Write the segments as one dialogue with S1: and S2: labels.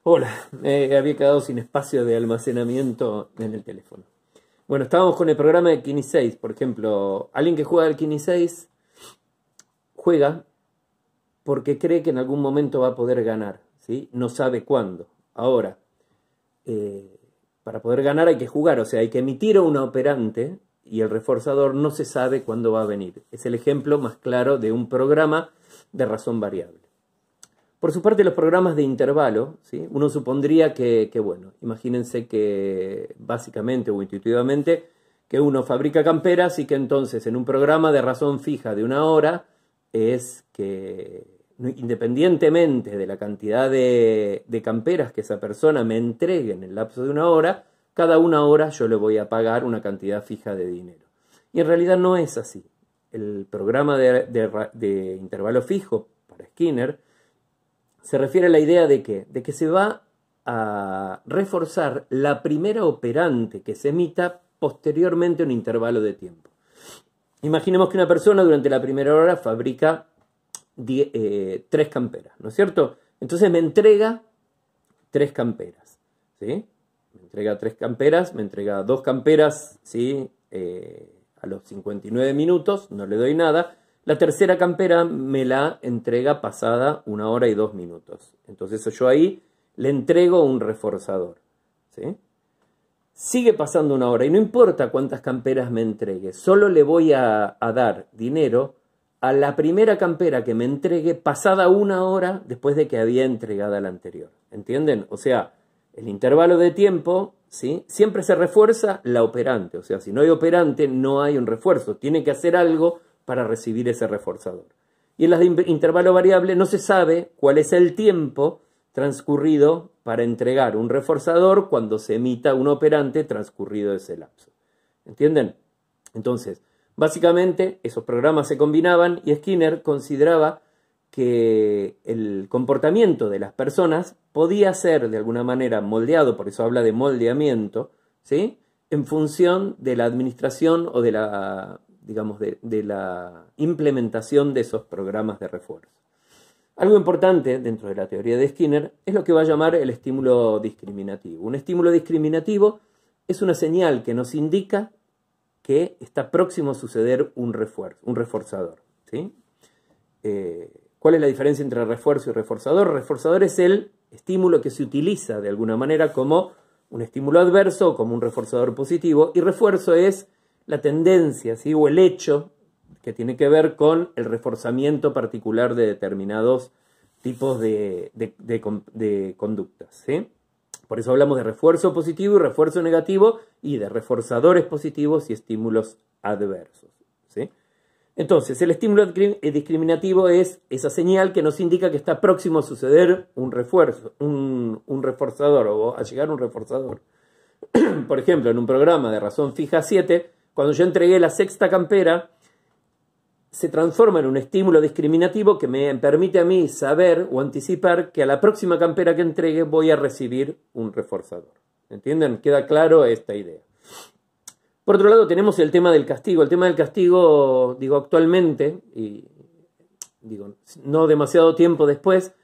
S1: Hola, me había quedado sin espacio de almacenamiento en el teléfono. Bueno, estábamos con el programa de Kine 6, por ejemplo. Alguien que juega al Kine 6 juega porque cree que en algún momento va a poder ganar, ¿sí? No sabe cuándo. Ahora, para poder ganar hay que jugar, o sea, hay que emitir a una operante y el reforzador no se sabe cuándo va a venir. Es el ejemplo más claro de un programa de razón variable. Por su parte, los programas de intervalo, ¿sí? Uno supondría que, bueno, imagínense que básicamente o intuitivamente que uno fabrica camperas y que entonces en un programa de razón fija de una hora es que independientemente de la cantidad de camperas que esa persona me entregue en el lapso de una hora, cada una hora yo le voy a pagar una cantidad fija de dinero. Y en realidad no es así. El programa de intervalo fijo para Skinner se refiere a la idea de que se va a reforzar la primera operante que se emita posteriormente a un intervalo de tiempo. Imaginemos que una persona durante la primera hora fabrica 3 camperas, ¿no es cierto? Entonces me entrega 3 camperas, ¿sí? Me entrega 3 camperas, me entrega 2 camperas, ¿sí? A los 59 minutos, no le doy nada. La tercera campera me la entrega pasada 1 hora y 2 minutos. Entonces yo ahí le entrego un reforzador, ¿sí? Sigue pasando 1 hora y no importa cuántas camperas me entregue, solo le voy a dar dinero a la primera campera que me entregue pasada 1 hora después de que había entregado la anterior. ¿Entienden? O sea, el intervalo de tiempo, ¿sí? Siempre se refuerza la operante. O sea, si no hay operante, no hay un refuerzo. Tiene que hacer algo para recibir ese reforzador. Y en las de intervalo variable no se sabe cuál es el tiempo transcurrido para entregar un reforzador cuando se emita un operante transcurrido ese lapso. ¿Entienden? Entonces, básicamente esos programas se combinaban y Skinner consideraba que el comportamiento de las personas podía ser de alguna manera moldeado, por eso habla de moldeamiento, ¿sí? En función de la administración o de la, digamos, de la implementación de esos programas de refuerzo. Algo importante dentro de la teoría de Skinner es lo que va a llamar el estímulo discriminativo. Un estímulo discriminativo es una señal que nos indica que está próximo a suceder un reforzador, ¿sí? ¿Cuál es la diferencia entre refuerzo y reforzador? Reforzador es el estímulo que se utiliza de alguna manera como un estímulo adverso o como un reforzador positivo, y refuerzo es la tendencia, ¿sí? O el hecho que tiene que ver con el reforzamiento particular de determinados tipos de conductas, ¿sí? Por eso hablamos de refuerzo positivo y refuerzo negativo y de reforzadores positivos y estímulos adversos, ¿sí? Entonces, el estímulo discriminativo es esa señal que nos indica que está próximo a suceder un refuerzo, un reforzador o a llegar un reforzador. Por ejemplo, en un programa de razón fija 7, cuando yo entregué la 6ª campera, se transforma en un estímulo discriminativo que me permite a mí saber o anticipar que a la próxima campera que entregue voy a recibir un reforzador. ¿Entienden? Queda claro esta idea. Por otro lado, tenemos el tema del castigo. El tema del castigo, digo, actualmente, y digo, no demasiado tiempo después,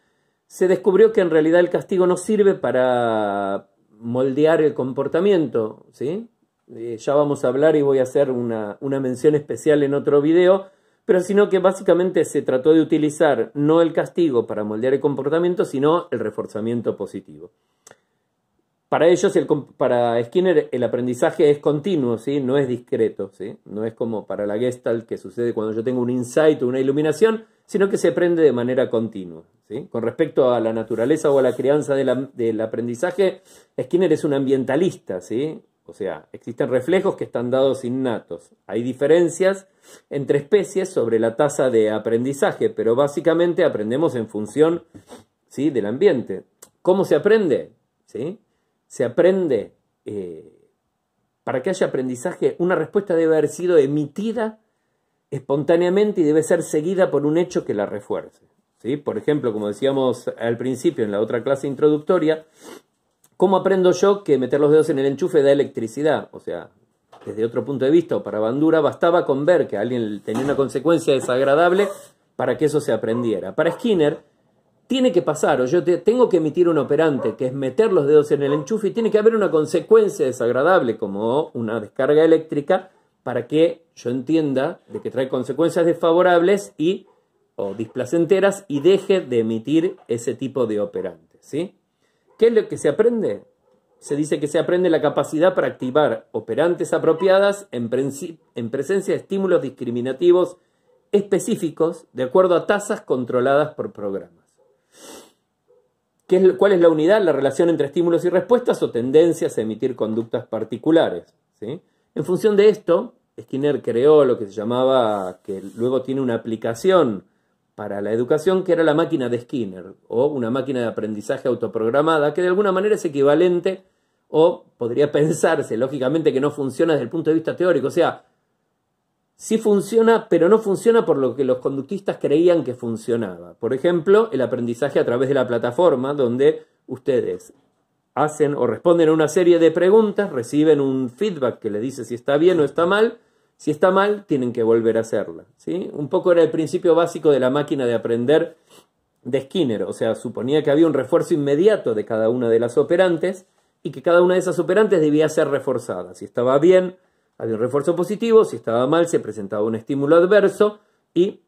S1: se descubrió que en realidad el castigo no sirve para moldear el comportamiento, ¿sí? Ya vamos a hablar y voy a hacer una mención especial en otro video, pero sino que básicamente se trató de utilizar no el castigo para moldear el comportamiento, sino el reforzamiento positivo. Para ellos, para Skinner, el aprendizaje es continuo, ¿sí? No es discreto, ¿sí? No es como para la Gestalt que sucede cuando yo tengo un insight o una iluminación, sino que se aprende de manera continua, ¿sí? Con respecto a la naturaleza o a la crianza del aprendizaje, Skinner es un ambientalista, ¿sí? O sea, existen reflejos que están dados innatos. Hay diferencias entre especies sobre la tasa de aprendizaje, pero básicamente aprendemos en función, ¿sí? Del ambiente. ¿Cómo se aprende? ¿Sí? Se aprende, para que haya aprendizaje, una respuesta debe haber sido emitida espontáneamente y debe ser seguida por un hecho que la refuerce, ¿sí? Por ejemplo, como decíamos al principio en la otra clase introductoria, ¿cómo aprendo yo que meter los dedos en el enchufe da electricidad? O sea, desde otro punto de vista o para Bandura, bastaba con ver que alguien tenía una consecuencia desagradable para que eso se aprendiera. Para Skinner, tiene que pasar, o yo tengo que emitir un operante, que es meter los dedos en el enchufe, y tiene que haber una consecuencia desagradable, como una descarga eléctrica, para que yo entienda de que trae consecuencias desfavorables o displacenteras y deje de emitir ese tipo de operantes, ¿sí? ¿Qué es lo que se aprende? Se dice que se aprende la capacidad para activar operantes apropiadas en presencia de estímulos discriminativos específicos de acuerdo a tasas controladas por programas. ¿Cuál es la unidad? La relación entre estímulos y respuestas o tendencias a emitir conductas particulares, ¿sí? En función de esto, Skinner creó lo que se llamaba, que luego tiene una aplicación para la educación, que era la máquina de Skinner, o una máquina de aprendizaje autoprogramada, que de alguna manera es equivalente, o podría pensarse, lógicamente, que no funciona desde el punto de vista teórico. O sea, sí funciona, pero no funciona por lo que los conductistas creían que funcionaba. Por ejemplo, el aprendizaje a través de la plataforma, donde ustedes hacen o responden a una serie de preguntas, reciben un feedback que les dice si está bien o está mal. Si está mal, tienen que volver a hacerla, ¿sí? Un poco era el principio básico de la máquina de aprender de Skinner. O sea, suponía que había un refuerzo inmediato de cada una de las operantes y que cada una de esas operantes debía ser reforzada. Si estaba bien, había un refuerzo positivo. Si estaba mal, se presentaba un estímulo adverso y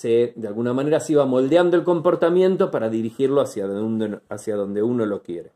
S1: de alguna manera se iba moldeando el comportamiento para dirigirlo hacia donde uno lo quiere.